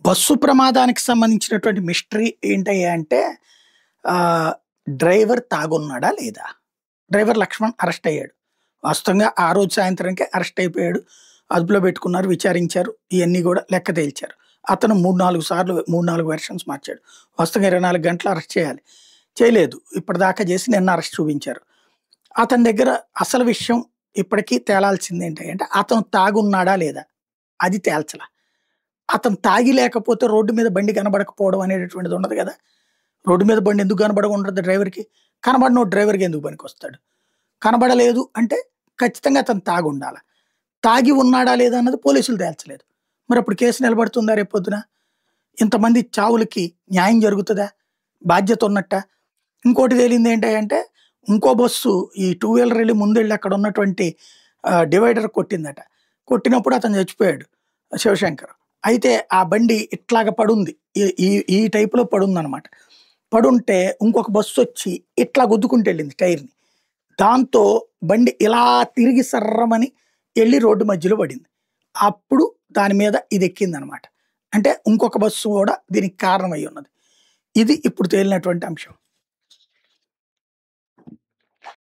Bus ప్రమాదానికి సంబంధించినటువంటి mystery ఏంటయ్యా అంటే ఆహ్, డ్రైవర్ తాగున్నాడా లేదా? డ్రైవర్ లక్ష్మణ్ అరెస్ట్ అయ్యాడు. వాస్తవంగా ఆ రోజు సాయంత్రానికే అరెస్ట్ అయిపోయాడు. అదుపులో పెట్టుకున్నారు, విచారించారు. ఇయన్నీ గూడా లెక్క తేల్చారు. అతను 3, 4 సార్లు 3, 4 వెర్షన్స్ మార్చాడు. వాస్తవంగా 24 గంటలు అరెస్ట్ చేయాలి. చేయలేదు. ఇప్పటిదాకా చేసి నిన్న అరెస్ట్ చూపించారు. అతని దగ్గర అసలు విషయం ఇప్పటికి తేలాల్సిందేంటంటే అతను తాగున్నాడా లేదా? అది తేల్చల. అతను తాగి లేకపోతే రోడ్డు మీద బండి కనబడకపోవడం అనేటటువంటిది ఉండదు గదా! రోడ్డు మీద బండి ఎందుకు కనబడకుండా ఉంటది డ్రైవర్‌కి? కనబడినోడు డ్రైవర్‌కి ఎందుకు పనికొస్తాడు? కనబడలేదు అంటే ఖచ్చితంగా అతను తాగుండాల. తాగి ఉన్నాడా లేదా అన్నది పోలీసులు తేల్చలేదు. మరప్పుడు కేసు నిలబడుతుందా రేపొద్దున? ఇంతమంది చావులకి న్యాయం జరుగుతదా? బాధ్యత ఉన్నట్టా? ఇంకోటి తేలిందేంటంటే ఇంకో బస్సు ఈ టూ వీలర్ ఎళ్లి ముందెళ్లి అక్కడ ఉన్నటువంటి డివైడర్ కొట్టిందట. కొట్టినప్పుడు అతను చచ్చిపోయాడు శివశంకర్. అయితే ఆ బండి ఇట్లాగా పడుంది. ఈ ఈ ఈ టైప్‌లో పడుందనమాట. పడుంటే ఇంకొక బస్సొచ్చి ఇట్లా గుద్దుకుంటూ ఎళ్ళింది టైర్‌ని. దాంతో బండి ఇలా తిరిగి సర్రమని ఎళ్లి రోడ్డు మధ్యలో పడింది. అప్పుడు దాని మీద ఇదెక్కిందనమాట. అంటే ఇంకొక బస్సు గూడా దీనికి కారణమయ్యున్నది. ఇది ఇప్పుడు తేలినటువంటి అంశం.